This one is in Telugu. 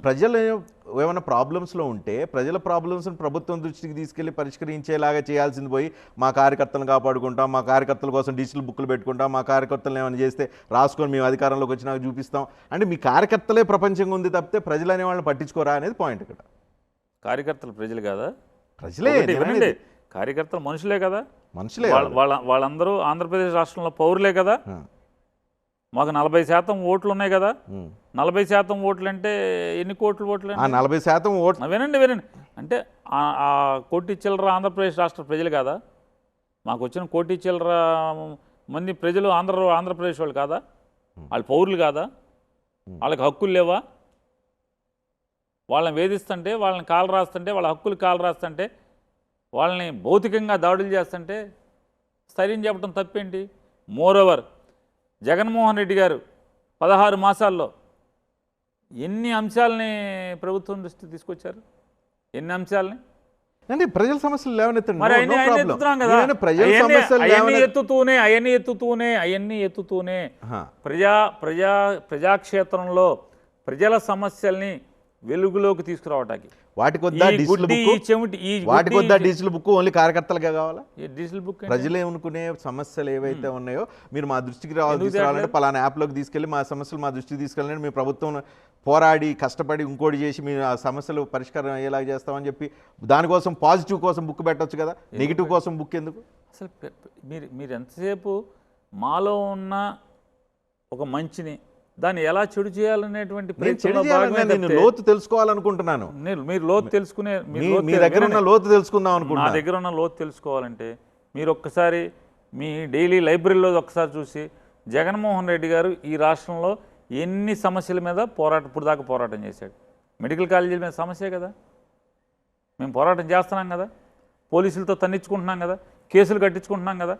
ప్రజలు ఏమైనా ప్రాబ్లమ్స్లో ఉంటే ప్రజల ప్రాబ్లమ్స్ని ప్రభుత్వం దృష్టికి తీసుకెళ్లి పరిష్కరించేలాగా చేయాల్సింది పోయి మా కార్యకర్తలను కాపాడుకుంటాం, మా కార్యకర్తల కోసం డిజిటల్ బుక్లు పెట్టుకుంటాం, మా కార్యకర్తలను ఏమైనా చేస్తే రాసుకొని మేము అధికారంలోకి వచ్చినాక చూపిస్తాం అంటే మీ కార్యకర్తలే ప్రపంచంగా ఉంది తప్పితే ప్రజలు అనే వాళ్ళని పట్టించుకోరా అనేది పాయింట్ ఇక్కడ. కార్యకర్తలు ప్రజలు కాదా? ప్రజలే వినండి, కార్యకర్తలు మనుషులే కదా, మనుషులే. వాళ్ళందరూ ఆంధ్రప్రదేశ్ రాష్ట్రంలో పౌరులే కదా. మాకు 40% ఓట్లు ఉన్నాయి కదా. 40% ఓట్లు అంటే ఎన్ని కోట్ల ఓట్లు? 40% ఓట్లు. వినండి అంటే ఆ కోటి చిల్లర ఆంధ్రప్రదేశ్ రాష్ట్ర ప్రజలు కాదా? మాకు వచ్చిన కోటి చిల్లర మంది ప్రజలు ఆంధ్రప్రదేశ్ వాళ్ళు కాదా? వాళ్ళు పౌరులు కాదా? వాళ్ళకి హక్కులు లేవా? వాళ్ళని వేధిస్తుంటే, వాళ్ళని కాలు రాస్తుంటే, వాళ్ళ హక్కులు కాలు రాస్తుంటే, వాళ్ళని భౌతికంగా దాడులు చేస్తుంటే స్థైర్యం చెప్పడం తప్పేంటి? మోరోవర్ జగన్మోహన్ రెడ్డి గారు 16 మాసాల్లో ఎన్ని అంశాలని ప్రభుత్వం దృష్టికి తీసుకొచ్చారు? ఎన్ని అంశాలని? అంటే ప్రజల సమస్యలు లేవనెత్తండి. మరి అవన్నీ ఎత్తుతూనే ప్రజాక్షేత్రంలో ప్రజల సమస్యల్ని వెలుగులోకి తీసుకురావటానికి వాటికొద్దా డిజిటల్ బుక్ ఓన్లీ కార్యకర్తలుగా కావాలా? డిజిటల్ బుక్ ప్రజలు ఏమనుకునే సమస్యలు ఏవైతే ఉన్నాయో మీరు మా దృష్టికి తీసుకురావాలంటే పలానా యాప్లోకి తీసుకెళ్ళి మా సమస్యలు మా దృష్టికి తీసుకెళ్ళండి, మీ ప్రభుత్వం పోరాడి కష్టపడి ఇంకోటి చేసి మీ ఆ సమస్యలు పరిష్కారం అయ్యేలాగా చేస్తామని చెప్పి దానికోసం పాజిటివ్ కోసం బుక్ పెట్టవచ్చు కదా, నెగిటివ్ కోసం బుక్ ఎందుకు? అసలు మీరు ఎంతసేపు మాలో ఉన్న ఒక మంచిని దాన్ని ఎలా చెడు చేయాలనేటువంటి లోతు తెలుసుకోవాలనుకుంటున్నాను. మీరు లోతు తెలుసుకునే మీ దగ్గర ఉన్న లోతు తెలుసుకుందాం అనుకుంటున్నా. నా దగ్గర ఉన్న లోతు తెలుసుకోవాలంటే మీరు ఒక్కసారి మీ డైలీ లైబ్రరీలో ఒకసారి చూసి జగన్మోహన్ రెడ్డి గారు ఈ రాష్ట్రంలో ఎన్ని సమస్యల మీద ఇప్పుడు దాకా పోరాటం చేశాడు. మెడికల్ కాలేజీల మీద సమస్యే కదా, మేము పోరాటం చేస్తున్నాం కదా, పోలీసులతో తన్నించుకుంటున్నాం కదా, కేసులు కట్టించుకుంటున్నాం కదా.